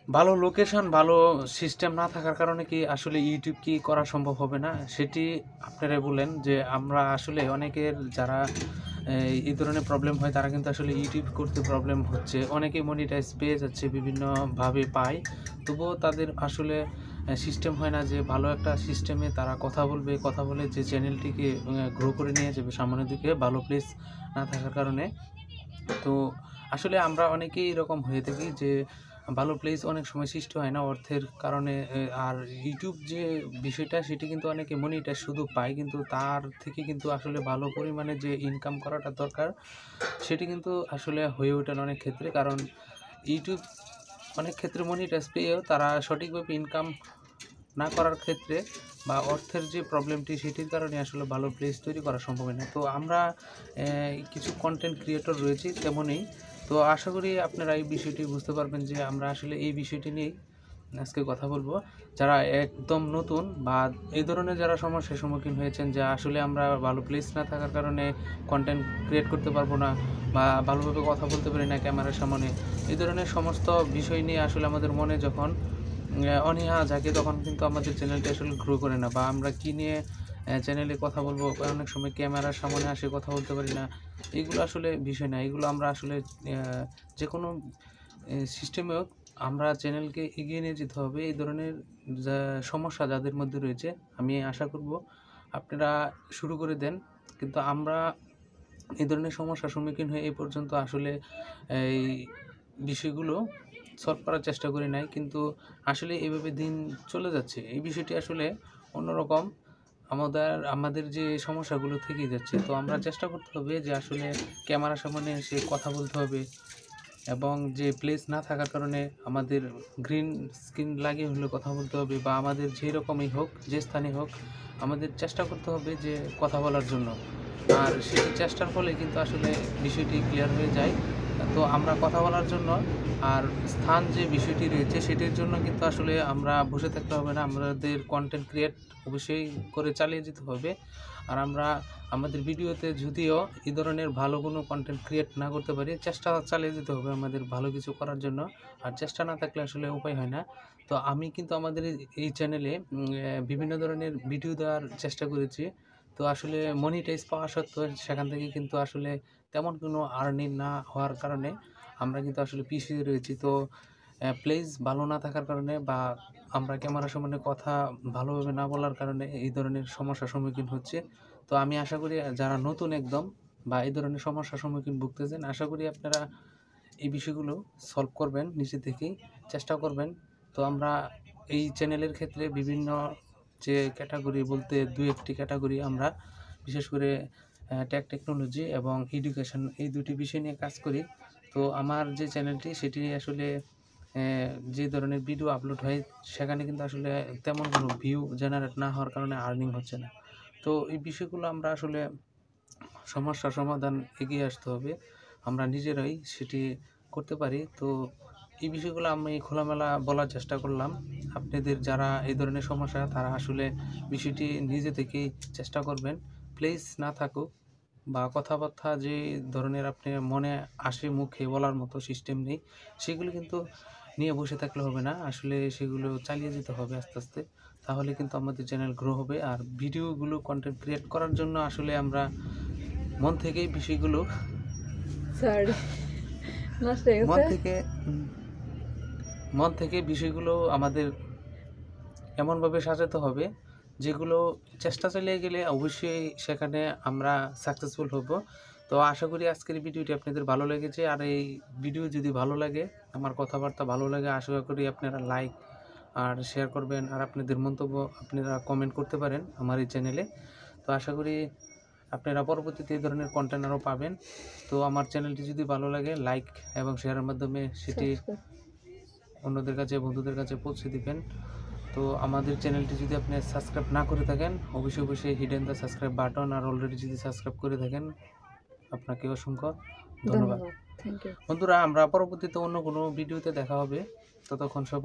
ভালো লোকেশন, ভালো সিস্টেম না থাকার কারণে কি আসলে ইউটিউব কি করা সম্ভব হবে না? সেটি আপনারাই বলেন। যে আমরা আসলে অনেকের যারা এই ধরনের প্রবলেম হয় তারা কিন্তু আসলে ইউটিউব করতে প্রবলেম হচ্ছে। অনেকেই মনিটাইজ পেয়ে যাচ্ছে, বিভিন্নভাবে পায়। তবুও তাদের আসলে সিস্টেম হয় না যে ভালো একটা সিস্টেমে তারা কথা বলবে, কথা বলে যে চ্যানেলটিকে গ্রো করে নিয়ে যাবে সামনের দিকে, ভালো প্লেস না থাকার কারণে। তো আসলে আমরা অনেকেই এরকম হয়ে থাকি যে ভালো প্লেস অনেক সময় সৃষ্টি হয় না অর্থের কারণে। আর ইউটিউব যে বিষয়টা সেটি কিন্তু অনেকে মনিটাইজ শুধু পায়, কিন্তু তার থেকে কিন্তু আসলে ভালো পরিমাণে যে ইনকাম করাটা দরকার সেটি কিন্তু আসলে হয়ে ওঠে না অনেক ক্ষেত্রে। কারণ ইউটিউব অনেক ক্ষেত্রে মনিটাইজ পেয়েও তারা সঠিকভাবে ইনকাম না করার ক্ষেত্রে বা অর্থের যে প্রবলেমটি সেটির কারণে আসলে ভালো প্লেস তৈরি করা সম্ভব হয় না। তো আমরা কিছু কন্টেন্ট ক্রিয়েটর রয়েছি তেমনই। তো আশা করি আপনারা এই বিষয়টি বুঝতে পারবেন যে আমরা আসলে এই বিষয়টি নিয়েই আজকে কথা বলবো। যারা একদম নতুন বা এই ধরনের যারা সমস্যার সম্মুখীন হয়েছেন, যে আসলে আমরা ভালো প্লেস না থাকার কারণে কন্টেন্ট ক্রিয়েট করতে পারবো না বা ভালোভাবে কথা বলতে পারি না ক্যামেরার সামনে, এই ধরনের সমস্ত বিষয় নিয়ে আসলে আমাদের মনে যখন অনীহা জাগে তখন কিন্তু আমাদের চ্যানেলটি আসলে গ্রো করে না। বা আমরা কী নিয়ে চ্যানেলে কথা বলবো, অনেক সময় ক্যামেরার সামনে আসে কথা বলতে পারি না। এগুলো আসলে বিষয় না, এগুলো আমরা আসলে যে কোনো সিস্টেমেও আমরা চ্যানেলকে এগিয়ে নিয়ে যেতে হবে। এই ধরনের যা সমস্যা যাদের মধ্যে রয়েছে, আমি আশা করব আপনারা শুরু করে দেন। কিন্তু আমরা এই ধরনের সমস্যার সম্মুখীন হয়ে এই পর্যন্ত আসলে এই বিষয়গুলো সলভ করার চেষ্টা করি নাই, কিন্তু আসলে এভাবে দিন চলে যাচ্ছে। এই বিষয়টি আসলে অন্যরকম। আমাদের যে সমস্যাগুলো থেকেই যাচ্ছে, তো আমরা চেষ্টা করতে হবে যে আসলে ক্যামেরার সামনে এসে কথা বলতে হবে। এবং যে প্লেস না থাকার কারণে আমাদের গ্রিন স্ক্রিন লাগিয়ে হলেও কথা বলতে হবে, বা আমাদের যেই রকমই হোক, যে স্থানে হোক, আমাদের চেষ্টা করতে হবে যে কথা বলার জন্য। আর সেই চেষ্টার ফলে কিন্তু আসলে বিষয়টি ক্লিয়ার হয়ে যায়। তো আমরা কথা বলার জন্য আর স্থান যে বিষয়টি রয়েছে সেটির জন্য কিন্তু আসলে আমরা বসে থাকতে হবে না। আমাদের কন্টেন্ট ক্রিয়েট অবশ্যই করে চালিয়ে যেতে হবে। আর আমরা আমাদের ভিডিওতে যদিও এই ধরনের ভালো কোনো কন্টেন্ট ক্রিয়েট না করতে পারি, চেষ্টা চালিয়ে যেতে হবে আমাদের ভালো কিছু করার জন্য। আর চেষ্টা না থাকলে আসলে উপায় হয় না। তো আমি কিন্তু আমাদের এই চ্যানেলে বিভিন্ন ধরনের ভিডিও দেওয়ার চেষ্টা করেছি। তো আসলে মনিটাইজ পাওয়া সত্ত্বেও সেখান থেকে কিন্তু আসলে তেমন কোনো আর্নিং না হওয়ার কারণে আমরা কিন্তু আসলে পিছিয়ে রয়েছি। তো প্লেস ভালো না থাকার কারণে বা আমরা ক্যামেরার সামনে কথা ভালোভাবে না বলার কারণে এই ধরনের সমস্যার সম্মুখীন হচ্ছে। তো আমি আশা করি যারা নতুন একদম বা এই ধরনের সমস্যার সম্মুখীন ভুগতেছেন, আশা করি আপনারা এই বিষয়গুলো সলভ করবেন, নিজে থেকেই চেষ্টা করবেন। তো আমরা এই চ্যানেলের ক্ষেত্রে বিভিন্ন যে ক্যাটাগরি বলতে ২-১টি ক্যাটাগরি আমরা বিশেষ করে টেকনোলজি এবং এডুকেশন এই দুটি বিষয় নিয়ে কাজ করি। তো আমার যে চ্যানেলটি সেটি আসলে যে ধরনের ভিডিও আপলোড হয় সেখানে কিন্তু আসলে তেমন কোনো ভিউ জেনারেট না হওয়ার কারণে আর্নিং হচ্ছে না। তো এই বিষয়গুলো আমরা আসলে সমস্যার সমাধান এগিয়ে আসতে হবে। আমরা নিজেরাই সেটি করতে পারি। তো এই বিষয়গুলো আমি খোলামেলা বলার চেষ্টা করলাম। আপনাদের যারা এই ধরনের সমস্যা তারা আসলে বিষয়টি নিজে থেকেই চেষ্টা করবেন। প্লেস না থাকুক বা কথাবার্তা যে ধরনের আপনার মনে আসে মুখে বলার মতো সিস্টেম নেই, সেগুলো কিন্তু নিয়ে বসে থাকলে হবে না। আসলে সেগুলো চালিয়ে যেতে হবে আস্তে, আস্তে। তাহলে কিন্তু আমাদের চ্যানেল গ্রো হবে। আর ভিডিওগুলো কনটেন্ট ক্রিয়েট করার জন্য আসলে আমরা মন থেকেই বিষয়গুলো সরি, নষ্ট হয়ে মন গেছে। থেকে মন থেকে বিষয়গুলো আমাদের এমনভাবে সাজাতে হবে যেগুলো চেষ্টা চালিয়ে গেলে অবশ্যই সেখানে আমরা সাকসেসফুল হব। তো আশা করি আজকের ভিডিওটি আপনাদের ভালো লেগেছে। আর এই ভিডিও যদি ভালো লাগে, আমার কথাবার্তা ভালো লাগে, আশা করি আপনারা লাইক আর শেয়ার করবেন। আর আপনাদের মন্তব্য আপনারা কমেন্ট করতে পারেন আমার এই চ্যানেলে। তো আশা করি আপনারা পরবর্তীতে এই ধরনের কন্টেন্ট আরও পাবেন। তো আমার চ্যানেলটি যদি ভালো লাগে লাইক এবং শেয়ারের মাধ্যমে সেটি সাবস্ক্রাইব। অন্যদের কাছে, বন্ধুদের কাছে পৌঁছে দিবেন। তো আমাদের চ্যানেলটি যদি আপনি সাবস্ক্রাইব না করে থাকেন, অবশ্যই হিডেন দ্য সাবস্ক্রাইব বাটন। আর অলরেডি যদি সাবস্ক্রাইব করে থাকেন, আপনাকে অসংখ্য ধন্যবাদ। ধন্যবাদ। Thank you. বন্ধুরা, আমরা পরবর্তীতে অন্য কোনো ভিডিওতে দেখা হবে। ততক্ষণ সবাই